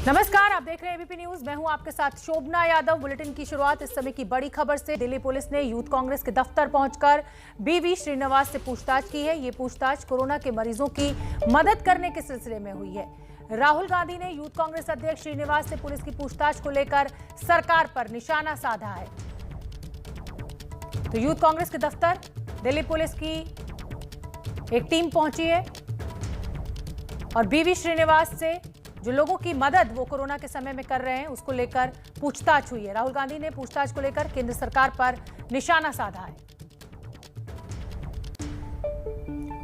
नमस्कार, आप देख रहे हैं एबीपी न्यूज। मैं हूं आपके साथ शोभना यादव। बुलेटिन की शुरुआत इस समय की बड़ी खबर से। दिल्ली पुलिस ने यूथ कांग्रेस के दफ्तर पहुंचकर बीवी श्रीनिवास से पूछताछ की है। ये पूछताछ कोरोना के मरीजों की मदद करने के सिलसिले में हुई है। राहुल गांधी ने यूथ कांग्रेस अध्यक्ष श्रीनिवास से पुलिस की पूछताछ को लेकर सरकार पर निशाना साधा है। तो यूथ कांग्रेस के दफ्तर दिल्ली पुलिस की एक टीम पहुंची है और बीवी श्रीनिवास से जो लोगों की मदद वो कोरोना के समय में कर रहे हैं उसको लेकर पूछताछ हुई है। राहुल गांधी ने पूछताछ को लेकर केंद्र सरकार पर निशाना साधा है।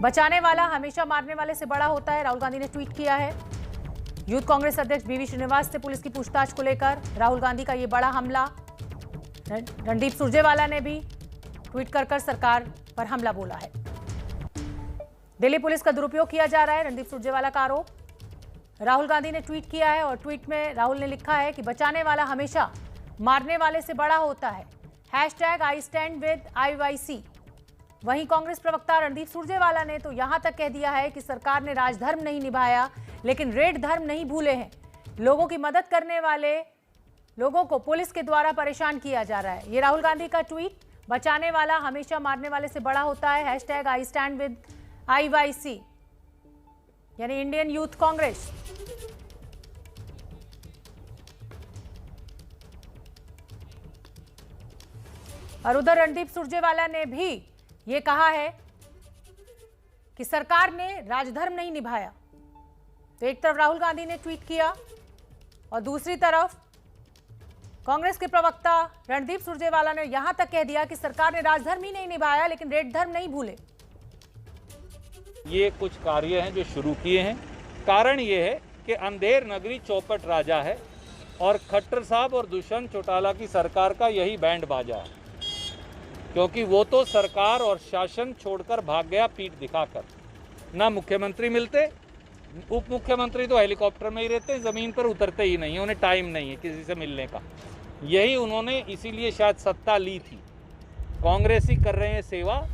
बचाने वाला हमेशा मारने वाले से बड़ा होता है, राहुल गांधी ने ट्वीट किया है। यूथ कांग्रेस अध्यक्ष बीवी श्रीनिवास से पुलिस की पूछताछ को लेकर राहुल गांधी का ये बड़ा हमला। रणदीप सुरजेवाला ने भी ट्वीट कर सरकार पर हमला बोला है। दिल्ली पुलिस का दुरुपयोग किया जा रहा है, रणदीप सुरजेवाला का आरोप। राहुल गांधी ने ट्वीट किया है और ट्वीट में राहुल ने लिखा है कि बचाने वाला हमेशा मारने वाले से बड़ा होता है। #I stand with IYC। वहीं कांग्रेस प्रवक्ता रणदीप सुरजेवाला ने तो यहां तक कह दिया है कि सरकार ने राजधर्म नहीं निभाया लेकिन रेड धर्म नहीं भूले हैं। लोगों की मदद करने वाले लोगों को पुलिस के द्वारा परेशान किया जा रहा है। ये राहुल गांधी का ट्वीट। बचाने वाला हमेशा मारने वाले से बड़ा होता है। #I stand with IYC यानी इंडियन यूथ कांग्रेस। और उधर रणदीप सुरजेवाला ने भी ये कहा है कि सरकार ने राजधर्म नहीं निभाया। तो एक तरफ राहुल गांधी ने ट्वीट किया और दूसरी तरफ कांग्रेस के प्रवक्ता रणदीप सुरजेवाला ने यहां तक कह दिया कि सरकार ने राजधर्म ही नहीं निभाया लेकिन रेड धर्म नहीं भूले। ये कुछ कार्य हैं जो शुरू किए हैं। कारण ये है कि अंधेर नगरी चौपट राजा है और खट्टर साहब और दुष्यंत चौटाला की सरकार का यही बैंड बाजा है, क्योंकि वो तो सरकार और शासन छोड़कर भाग गया पीठ दिखाकर। ना मुख्यमंत्री मिलते, उप मुख्यमंत्री तो हेलीकॉप्टर में ही रहते, ज़मीन पर उतरते ही नहीं है, उन्हें टाइम नहीं है किसी से मिलने का। यही उन्होंने इसीलिए शायद सत्ता ली थी। कांग्रेस ही कर रहे हैं सेवा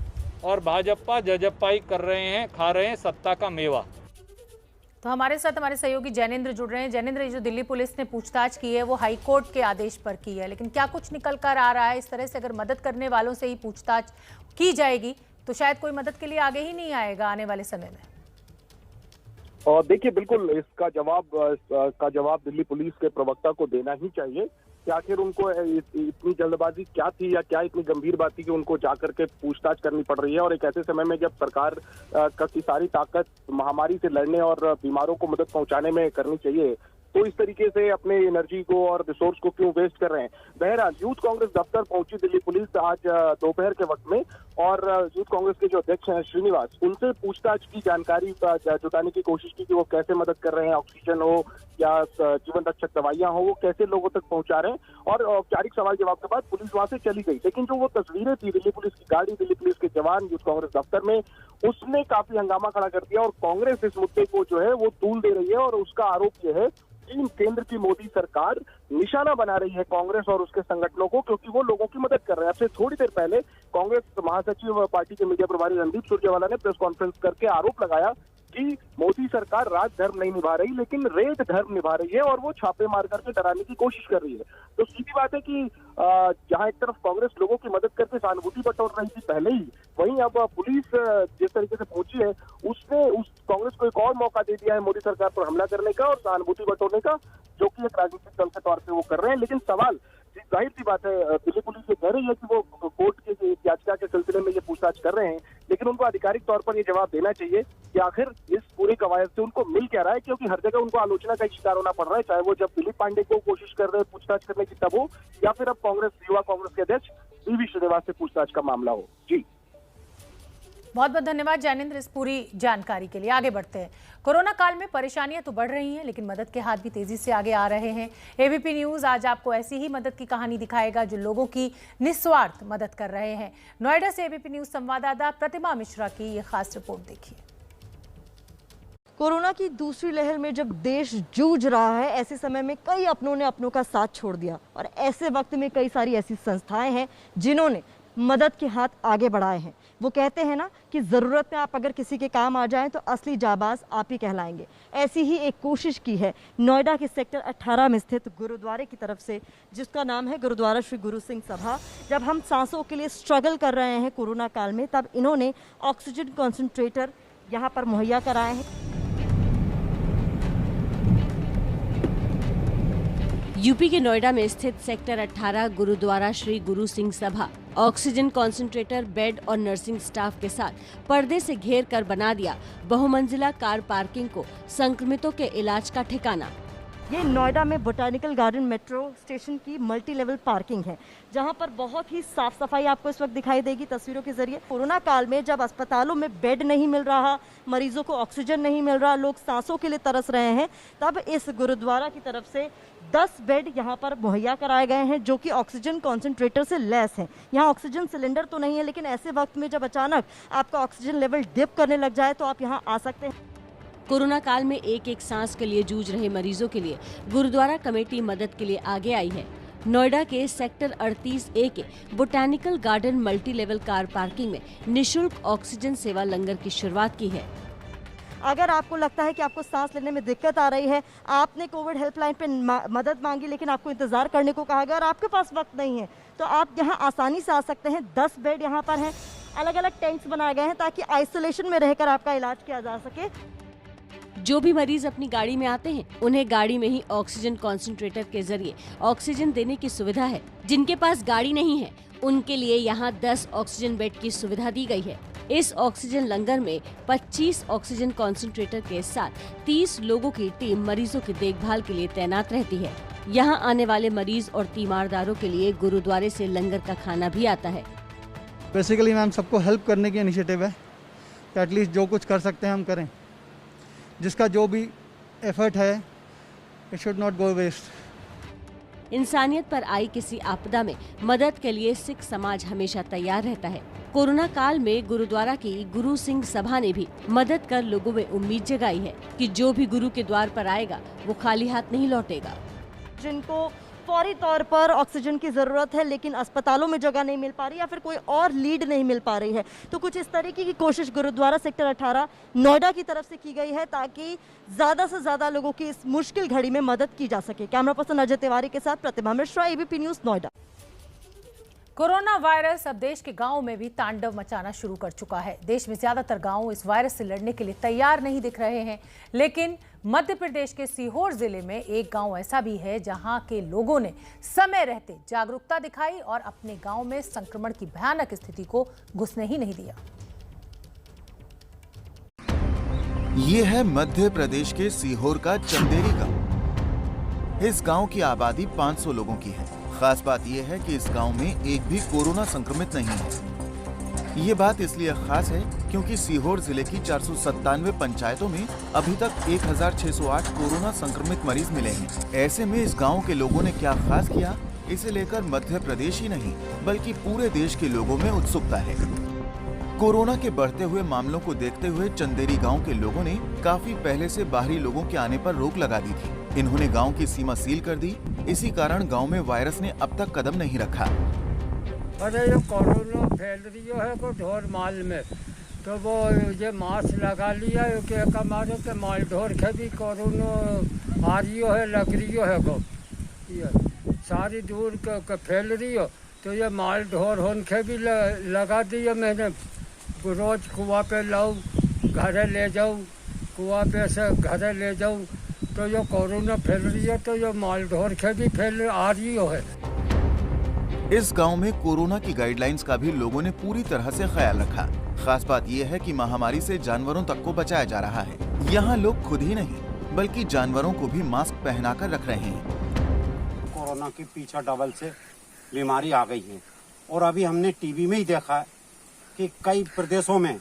और भाजपा जजप्पाई कर रहे हैं, खा रहे हैं सत्ता का मेवा। तो हमारे साथ हमारे सहयोगी जैनेंद्र जुड़ रहे हैं। जैनेंद्र, जो दिल्ली पुलिस ने पूछताछ की है वो हाई कोर्ट के आदेश पर की है, लेकिन क्या कुछ निकल कर आ रहा है? इस तरह से अगर मदद करने वालों से ही पूछताछ की जाएगी तो शायद कोई मदद के लिए आगे ही नहीं आएगा आने वाले समय में। और देखिए, बिल्कुल इसका जवाब दिल्ली पुलिस के प्रवक्ता को देना ही चाहिए कि आखिर उनको इतनी जल्दबाजी क्या थी या क्या इतनी गंभीर बात थी कि उनको जाकर के पूछताछ करनी पड़ रही है। और एक ऐसे समय में जब सरकार की सारी ताकत महामारी से लड़ने और बीमारों को मदद पहुंचाने में करनी चाहिए, तो इस तरीके से अपने एनर्जी को और रिसोर्स को क्यों वेस्ट कर रहे हैं। बहरहाल यूथ कांग्रेस दफ्तर पहुंची दिल्ली पुलिस आज दोपहर के वक्त में और यूथ कांग्रेस के जो अध्यक्ष हैं श्रीनिवास, उनसे पूछताछ की जानकारी जुटाने की कोशिश की कि वो कैसे मदद कर रहे हैं। ऑक्सीजन हो या जीवन रक्षक दवाइयां हो, वो कैसे लोगों तक पहुंचा रहे हैं। और औपचारिक सवाल जवाब के बाद पुलिस वहां से चली गई। लेकिन जो वो तस्वीरें थी, दिल्ली पुलिस की गाड़ी, दिल्ली पुलिस के जवान यूथ कांग्रेस दफ्तर में, उसने काफी हंगामा खड़ा कर दिया। और कांग्रेस इस मुद्दे को जो है वो तूल दे रही है और उसका आरोप यह है केंद्र की मोदी सरकार निशाना बना रही है कांग्रेस और उसके संगठनों को, क्योंकि वो लोगों की मदद कर रहे हैं। अब से थोड़ी देर पहले कांग्रेस महासचिव पार्टी के मीडिया प्रभारी रणदीप सुरजेवाला ने प्रेस कॉन्फ्रेंस करके आरोप लगाया कि मोदी सरकार राजधर्म नहीं निभा रही लेकिन रेड धर्म निभा रही है और वो छापे मार करके डराने की कोशिश कर रही है। तो सीधी बात है कि जहां एक तरफ कांग्रेस लोगों की मदद करके सहानुभूति बटोर रही थी पहले ही, वहीं अब पुलिस जिस तरीके से पहुंची है उसने उस कांग्रेस को एक और मौका दे दिया है मोदी सरकार पर हमला करने का और सहानुभूति बटोरने का, जो कि एक राजनीतिक दल के तौर पर वो कर रहे हैं। लेकिन सवाल जाहिर सी बात है, दिल्ली पुलिस ये कह रही है कि वो कोर्ट के याचिका के सिलसिले में ये पूछताछ कर रहे हैं, लेकिन उनको आधिकारिक तौर पर ये जवाब देना चाहिए कि आखिर इस पूरी कवायद से उनको मिल क्या रहा है। क्योंकि हर जगह उनको आलोचना का शिकार होना पड़ रहा है, चाहे वो जब दिलीप पांडे को कोशिश कर रहे हैं पूछताछ करने की तब हो, या फिर अब युवा कांग्रेस के अध्यक्ष बीवी श्रीनिवास से पूछताछ का मामला हो। जी, बहुत बहुत धन्यवाद जैनेंद्र इस पूरी जानकारी के लिए। आगे बढ़ते हैं। कोरोना काल में परेशानियां तो बढ़ रही हैं लेकिन मदद के हाथ भी तेजी से आगे आ रहे हैं। एबीपी न्यूज आज आपको ऐसी ही मदद की कहानी दिखाएगा जो लोगों की निस्वार्थ मदद कर रहे हैं। नोएडा से एबीपी न्यूज संवाददाता प्रतिमा मिश्रा की ये खास रिपोर्ट देखिए। कोरोना की दूसरी लहर में जब देश जूझ रहा है, ऐसे समय में कई अपनों ने अपनों का साथ छोड़ दिया और ऐसे वक्त में कई सारी ऐसी संस्थाएं हैं जिन्होंने मदद के हाथ आगे बढ़ाए हैं। वो कहते हैं ना कि ज़रूरत में आप अगर किसी के काम आ जाएं तो असली जाबाज आप ही कहलाएंगे। ऐसी ही एक कोशिश की है नोएडा के सेक्टर 18 में स्थित गुरुद्वारे की तरफ से, जिसका नाम है गुरुद्वारा श्री गुरु सिंह सभा। जब हम सांसों के लिए स्ट्रगल कर रहे हैं कोरोना काल में, तब इन्होंने ऑक्सीजन कॉन्सेंट्रेटर यहाँ पर मुहैया कराए हैं। यूपी के नोएडा में स्थित sector 18 gurdwara Shri Guru Singh Sabha oxygen concentrator, bed और नर्सिंग स्टाफ के साथ पर्दे से घेर कर बना दिया बहुमंजिला कार पार्किंग को संक्रमितों के इलाज का ठिकाना। ये नोएडा में बोटैनिकल गार्डन मेट्रो स्टेशन की मल्टी लेवल पार्किंग है, जहां पर बहुत ही साफ सफाई आपको इस वक्त दिखाई देगी तस्वीरों के जरिए। कोरोना काल में जब अस्पतालों में बेड नहीं मिल रहा, मरीजों को ऑक्सीजन नहीं मिल रहा, लोग सांसों के लिए तरस रहे हैं, तब इस गुरुद्वारा की तरफ से 10 बेड यहाँ पर मुहैया कराए गए हैं, जो कि ऑक्सीजन कॉन्सेंट्रेटर से लैस हैं। यहाँ ऑक्सीजन सिलेंडर तो नहीं है, लेकिन ऐसे वक्त में जब अचानक आपका ऑक्सीजन लेवल डिप करने लग जाए तो आप यहाँ आ सकते हैं। कोरोना काल में एक एक सांस के लिए जूझ रहे मरीजों के लिए गुरुद्वारा कमेटी मदद के लिए आगे आई है। नोएडा के सेक्टर 38A के botanical garden multi level car parking में निशुल्क ऑक्सीजन सेवा लंगर की शुरुआत की है। अगर आपको लगता है कि आपको सांस लेने में दिक्कत आ रही है, आपने कोविड हेल्पलाइन पे मदद मांगी लेकिन आपको इंतजार करने को कहा गया और आपके पास वक्त नहीं है, तो आप यहाँ आसानी से आ सकते हैं। 10 बेड यहाँ पर हैं, अलग अलग टेंट्स बनाए गए हैं ताकि आइसोलेशन में रहकर आपका इलाज किया जा सके। जो भी मरीज अपनी गाड़ी में आते हैं, उन्हें गाड़ी में ही ऑक्सीजन कॉन्सेंट्रेटर के जरिए ऑक्सीजन देने की सुविधा है। जिनके पास गाड़ी नहीं है, उनके लिए यहाँ 10 ऑक्सीजन बेड की सुविधा दी गई है। इस ऑक्सीजन लंगर में 25 ऑक्सीजन कॉन्सेंट्रेटर के साथ 30 लोगों की टीम मरीजों की देखभाल के लिए तैनात रहती है। यहाँ आने वाले मरीज और तीमारदारों के लिए गुरुद्वारे से लंगर का खाना भी आता है। बेसिकली मैम सबको हेल्प करने की इनिशिएटिव है कि एटलीस्ट जो कुछ कर सकते हैं हम करें। जिसका जो भी एफर्ट है, it should not go waste. इंसानियत पर आई किसी आपदा में मदद के लिए सिख समाज हमेशा तैयार रहता है। कोरोना काल में गुरुद्वारा की गुरु सिंह सभा ने भी मदद कर लोगों में उम्मीद जगाई है कि जो भी गुरु के द्वार पर आएगा वो खाली हाथ नहीं लौटेगा। जिनको फौरी तौर पर ऑक्सीजन की ज़रूरत है लेकिन अस्पतालों में जगह नहीं मिल पा रही या फिर कोई और लीड नहीं मिल पा रही है, तो कुछ इस तरीके की कोशिश गुरुद्वारा सेक्टर 18 नोएडा की तरफ से की गई है ताकि ज़्यादा से ज़्यादा लोगों की इस मुश्किल घड़ी में मदद की जा सके। कैमरा पर्सन अजय तिवारी के साथ Pratibha Mishra, ABP News, Noida. Corona virus अब देश के गांवों में भी तांडव मचाना शुरू कर चुका है। देश में ज्यादातर गांव इस वायरस से लड़ने के लिए तैयार नहीं दिख रहे हैं, लेकिन मध्य प्रदेश के सीहोर जिले में एक गांव ऐसा भी है जहां के लोगों ने समय रहते जागरूकता दिखाई और अपने गांव में संक्रमण की भयानक स्थिति को घुसने ही नहीं दिया। ये है मध्य प्रदेश के सीहोर का चंदेरी गांव। इस गांव की आबादी 500 लोगों की है। खास बात यह है कि इस गांव में एक भी कोरोना संक्रमित नहीं है। ये बात इसलिए खास है क्योंकि सीहोर जिले की 497 पंचायतों में अभी तक 1608 कोरोना संक्रमित मरीज मिले हैं। ऐसे में इस गांव के लोगों ने क्या खास किया, इसे लेकर मध्य प्रदेश ही नहीं बल्कि पूरे देश के लोगों में उत्सुकता है। कोरोना के बढ़ते हुए मामलों को देखते हुए चंदेरी गांव के लोगों ने काफी पहले से बाहरी लोगों के आने पर रोक लगा दी थी। इन्होंने गांव की सीमा सील कर दी। इसी कारण गांव में वायरस ने अब तक कदम नहीं रखा। अरे ये कोरोना फैल रही है को ढोर माल में, तो वो ये मास्क लगा लिया के हमारे के माल ढोर के भी कोरोना आ रही है, लग रही है को ये सारी दूर के फैल रही हो, तो ये माल ढोर होन के भी लगा दिया। मैंने रोज कुआं पे लाऊं, घरे ले जाऊं, कुआं पे से घरे ले जाऊं, तो ये कोरोना फैल रही है, तो ये माल ढोर के भी फैल आ रही है। इस गांव में कोरोना की गाइडलाइंस का भी लोगों ने पूरी तरह से ख्याल रखा। खास बात यह है कि महामारी से जानवरों तक को बचाया जा रहा है। यहाँ लोग खुद ही नहीं बल्कि जानवरों को भी मास्क पहनाकर रख रहे हैं। कोरोना के पीछे डबल से बीमारी आ गई है और अभी हमने टीवी में ही देखा है कि कई प्रदेशों में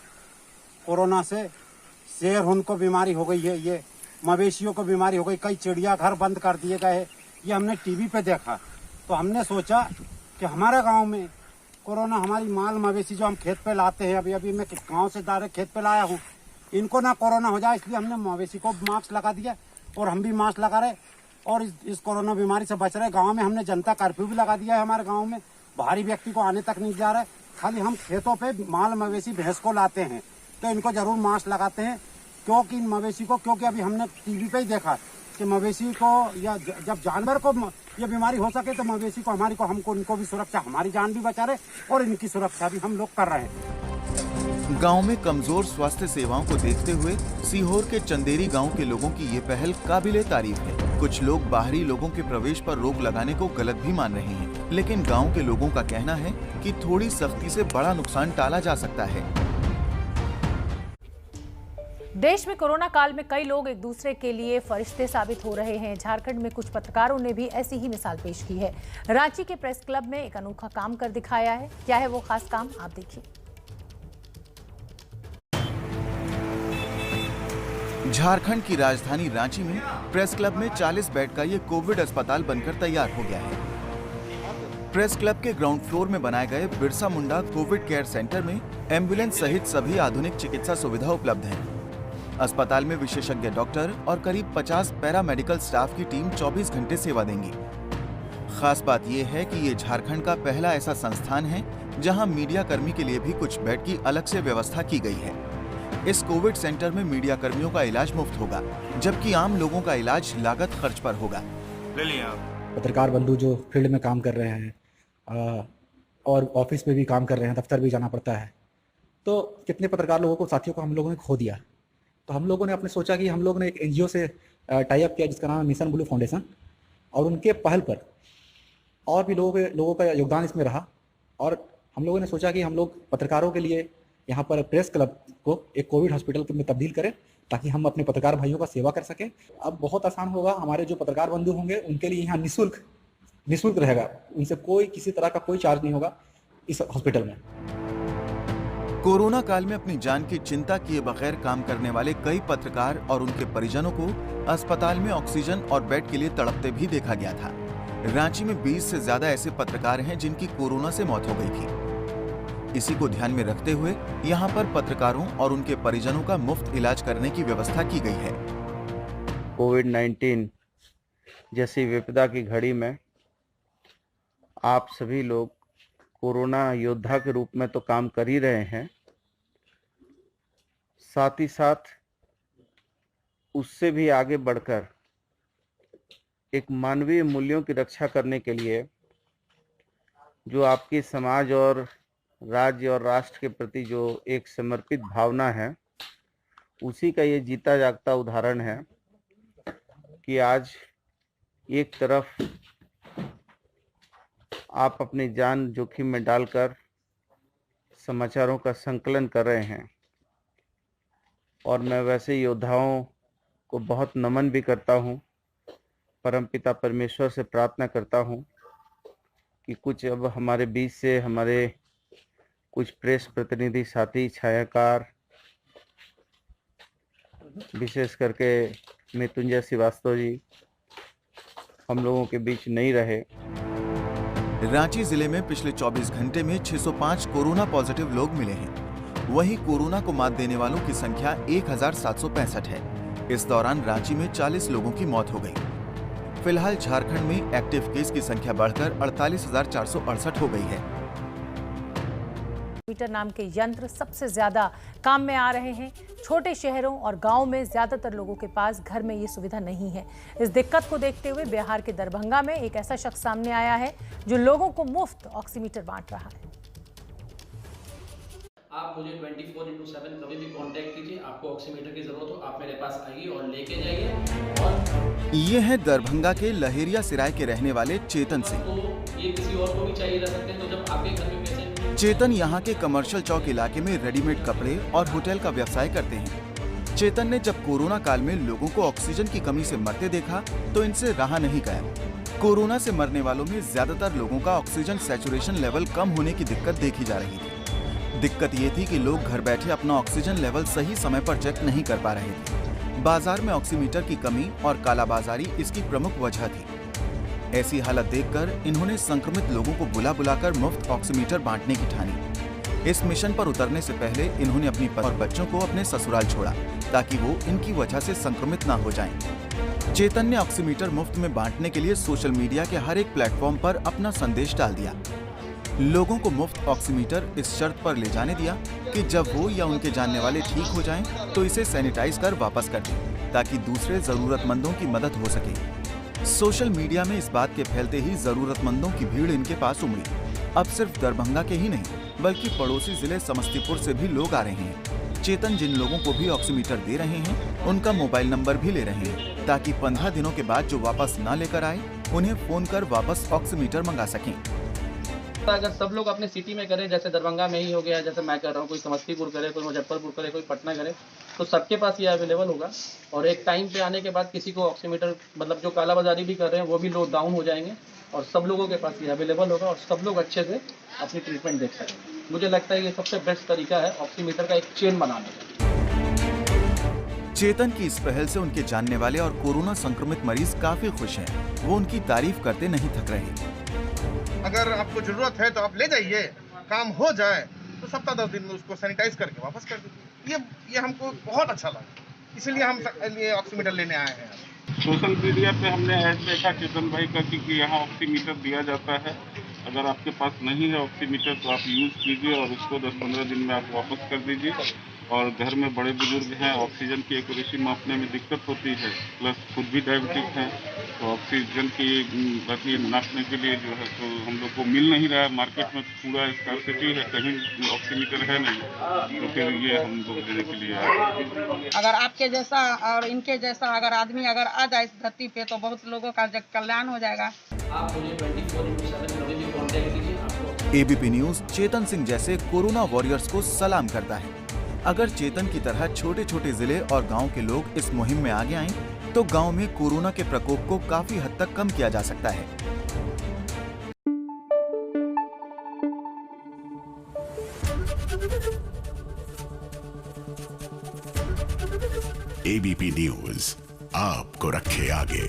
कोरोना से शेर उनको बीमारी हो गई है, ये मवेशियों को बीमारी हो गई, कई चिड़ियाघर बंद कर दिए गए। ये हमने टीवी पे देखा, तो हमने सोचा कि हमारे गांव में कोरोना हमारी माल मवेशी जो हम खेत पे लाते हैं, अभी मैं गांव से डायरेक्ट खेत पे लाया हूँ, इनको ना कोरोना हो जाए, इसलिए हमने मवेशी को मास्क लगा दिया और हम भी मास्क लगा रहे और इस कोरोना बीमारी से बच रहे। गाँव में हमने जनता कर्फ्यू भी लगा दिया है। हमारे गाँव में बाहरी व्यक्ति को आने तक नहीं जा रहा है। खाली हम खेतों पे माल मवेशी भैंस को लाते हैं तो इनको जरूर मास्क लगाते हैं, क्योंकि इन मवेशी को, क्योंकि अभी हमने टीवी पे ही देखा कि मवेशी को या जब जानवर को ये बीमारी हो सके तो मवेशी को, हमारी को, हमको, इनको भी सुरक्षा, हमारी जान भी बचा रहे और इनकी सुरक्षा भी हम लोग कर रहे हैं। गांव में कमजोर स्वास्थ्य सेवाओं को देखते हुए सीहोर के चंदेरी गांव के लोगों की ये पहल काबिले तारीफ है। कुछ लोग बाहरी लोगों के प्रवेश पर रोक लगाने को गलत भी मान रहे हैं, लेकिन गांव के लोगों का कहना है कि थोड़ी सख्ती से बड़ा नुकसान टाला जा सकता है। देश में कोरोना काल में कई लोग एक दूसरे के लिए फरिश्ते साबित हो रहे हैं। झारखंड में कुछ पत्रकारों ने भी ऐसी ही मिसाल पेश की है। रांची के प्रेस क्लब में एक अनोखा काम कर दिखाया है। क्या है वो खास काम, आप देखिए। झारखंड की राजधानी रांची में प्रेस क्लब में 40 बेड का ये कोविड अस्पताल बनकर तैयार हो गया है। प्रेस क्लब के ग्राउंड फ्लोर में बनाए गए Birsa Munda Covid care centre में एम्बुलेंस सहित सभी आधुनिक चिकित्सा सुविधा उपलब्ध है। अस्पताल में विशेषज्ञ डॉक्टर और करीब 50 पैरामेडिकल स्टाफ की टीम 24 घंटे सेवा देंगी। खास बात यह है कि ये झारखंड का पहला ऐसा संस्थान है जहां मीडिया कर्मी के लिए भी कुछ बेड की अलग से व्यवस्था की गई है। इस कोविड सेंटर में मीडिया कर्मियों का इलाज मुफ्त होगा, जबकि आम लोगों का इलाज लागत खर्च पर होगा। पत्रकार बंधु जो फील्ड में काम कर रहे हैं और ऑफिस में भी काम कर रहे हैं, दफ्तर भी जाना पड़ता है, तो कितने पत्रकार लोगों को, साथियों को हम लोगों ने खो दिया। तो हम लोगों ने अपने सोचा कि हम लोगों ने एक एनजीओ से टाई अप किया जिसका नाम है मिशन ब्लू फाउंडेशन, और उनके पहल पर और भी लोगों का योगदान इसमें रहा। और हम लोगों ने सोचा कि हम लोग पत्रकारों के लिए यहाँ पर प्रेस क्लब को एक कोविड हॉस्पिटल में तब्दील करें ताकि हम अपने पत्रकार भाइयों का सेवा कर सकें। अब बहुत आसान होगा, हमारे जो पत्रकार बंधु होंगे उनके लिए यहाँ निःशुल्क रहेगा, उनसे कोई किसी तरह का कोई चार्ज नहीं होगा इस हॉस्पिटल में। कोरोना काल में अपनी जान की चिंता किए बगैर काम करने वाले कई पत्रकार और उनके परिजनों को अस्पताल में ऑक्सीजन और बेड के लिए तड़पते भी देखा गया था। रांची में 20 से ज्यादा ऐसे पत्रकार हैं जिनकी कोरोना से मौत हो गई थी। इसी को ध्यान में रखते हुए यहाँ पर पत्रकारों और उनके परिजनों का मुफ्त इलाज करने की व्यवस्था की गई है। कोविड-19 जैसी विपदा की घड़ी में आप सभी लोग कोरोना योद्धा के रूप में तो काम कर ही रहे हैं, साथ ही साथ उससे भी आगे बढ़कर एक मानवीय मूल्यों की रक्षा करने के लिए जो आपकी समाज और राज्य और राष्ट्र के प्रति जो एक समर्पित भावना है, उसी का ये जीता जागता उदाहरण है कि आज एक तरफ आप अपनी जान जोखिम में डालकर समाचारों का संकलन कर रहे हैं, और मैं वैसे योद्धाओं को बहुत नमन भी करता हूं। परमपिता परमेश्वर से प्रार्थना करता हूं कि कुछ अब हमारे बीच से हमारे कुछ प्रेस प्रतिनिधि साथी, छायाकार, विशेष करके मृत्युंजय श्रीवास्तव जी हम लोगों के बीच नहीं रहे। रांची जिले में पिछले 24 घंटे में 605 कोरोना पॉजिटिव लोग मिले हैं। वहीं कोरोना को मात देने वालों की संख्या 1765 है। इस दौरान रांची में 40 लोगों की मौत हो गई। फिलहाल झारखंड में एक्टिव केस की संख्या बढ़कर 48,468 हो गई है। मीटर नाम के यंत्र सबसे ज्यादा काम में आ रहे हैं। छोटे शहरों और गांव में ज्यादातर लोगों के पास घर में ये सुविधा नहीं है। इस दिक्कत को देखते हुए बिहार के दरभंगा में एक ऐसा शख्स सामने आया है जो लोगों को मुफ्त ऑक्सीमीटर बांट रहा है। आप मुझे 24/7 कभी भी कांटेक्ट कीजिए। आपको ऑक्सीमीटर की जरूरत हो, आप मेरे पास आइए और लेके जाइए। और ये है दरभंगा के लहेरिया सिराय के रहने वाले चेतन सिंह। तो ये किसी और को भी चाहिए रह सकते हैं। तो जब आपके घर में पैसे, चेतन यहाँ के कमर्शियल चौक इलाके में रेडीमेड कपड़े और होटल का व्यवसाय करते हैं। चेतन ने जब कोरोना काल में लोगों को ऑक्सीजन की कमी से मरते देखा तो इनसे रहा नहीं गया। कोरोना से मरने वालों में ज्यादातर लोगों का ऑक्सीजन सैचुरेशन लेवल कम होने की दिक्कत देखी जा रही थी। दिक्कत ये थी कि लोग घर बैठे अपना ऑक्सीजन लेवल सही समय पर चेक नहीं कर पा रहे थे। बाजार में ऑक्सीमीटर की कमी और कालाबाजारी इसकी प्रमुख वजह थी। ऐसी हालत देखकर इन्होंने संक्रमित लोगों को बुलाकर मुफ्त ऑक्सीमीटर बांटने की ठानी। इस मिशन पर उतरने से पहले इन्होंने अपनी पत्नी और बच्चों को अपने ससुराल छोड़ा ताकि वो इनकी वजह से संक्रमित ना हो जाएं। चेतन ने ऑक्सीमीटर मुफ्त में बांटने के लिए सोशल मीडिया के हर एक प्लेटफॉर्म पर अपना संदेश डाल दिया। लोगों को मुफ्त ऑक्सीमीटर इस शर्त पर ले जाने दिया कि जब वो या उनके जानने वाले ठीक हो जाएं, तो इसे सैनिटाइज कर वापस कर दें, ताकि दूसरे जरूरतमंदों की मदद हो सके। सोशल मीडिया में इस बात के फैलते ही जरूरतमंदों की भीड़ इनके पास उमड़ी। अब सिर्फ दरभंगा के ही नहीं, बल्कि पड़ोसी जिले समस्तीपुर से भी लोग आ रहे हैं। चेतन जिन लोगों को भी ऑक्सीमीटर दे रहे हैं, उनका मोबाइल नंबर भी ले रहे हैं, ताकि 15 दिनों के बाद जो वापस ना लेकर आए, उन्हें फोन कर वापस ऑक्सीमीटर मंगा सकें। अगर सब लोग अपने सिटी में करें, जैसे दरभंगा में ही हो गया, जैसे मैं कर रहा हूँ, कोई समस्तीपुर करे, कोई मुजफ्फरपुर करे, कोई पटना करे, तो सबके पास ये अवेलेबल होगा। और एक टाइम पे आने के बाद किसी को ऑक्सीमीटर, मतलब जो कालाबाजारी भी कर रहे हैं वो भी लोग डाउन हो जाएंगे और सब लोगों के पास ये अवेलेबल होगा और सब लोग अच्छे से अपनी ट्रीटमेंट देख सकेंगे। मुझे लगता है ये सबसे बेस्ट तरीका है ऑक्सीमीटर का एक चेन बनाने का। चेतन की इस पहल से उनके जानने वाले और कोरोना संक्रमित मरीज काफी खुश हैं। वो उनकी तारीफ करते नहीं थक रहे। अगर आपको जरूरत है तो आप ले जाइए, काम हो जाए तो सप्ताह 10 दिन में उसको सैनिटाइज करके वापस कर दीजिए। ये हमको बहुत अच्छा लगा, इसीलिए हम ये ऑक्सीमीटर लेने आए हैं। सोशल मीडिया पे हमने ऐड देखा चेतन भाई का कि यहाँ ऑक्सीमीटर दिया जाता है। अगर आपके पास नहीं है ऑक्सीमीटर तो आप यूज़ कीजिए और उसको 10-15 दिन में आप वापस कर दीजिए। और घर में बड़े बुजुर्ग हैं, ऑक्सीजन की एक्यूरेसी मापने में दिक्कत होती है, प्लस खुद भी डायबिटिक हैं, तो ऑक्सीजन की गति नापने के लिए जो है तो हम लोग को मिल नहीं रहा है। मार्केट में पूरा स्कार्सिटी है, कहीं ऑक्सीमीटर है नहीं, तो फिर ये हम लोग देने के लिए आए। अगर आपके जैसा और इनके जैसा अगर आदमी अगर आ जाए इस धरती पे तो बहुत लोगों का कल्याण हो जाएगा। आप मुझे 24/7 कभी भी कॉन्टैक्ट कीजिए। एबीपी न्यूज चेतन सिंह जैसे कोरोना वॉरियर्स को सलाम करता है। अगर चेतन की तरह छोटे छोटे जिले और गांव के लोग इस मुहिम में आगे आएं, तो गांव में कोरोना के प्रकोप को काफी हद तक कम किया जा सकता है। एबीपी न्यूज आपको रखे आगे।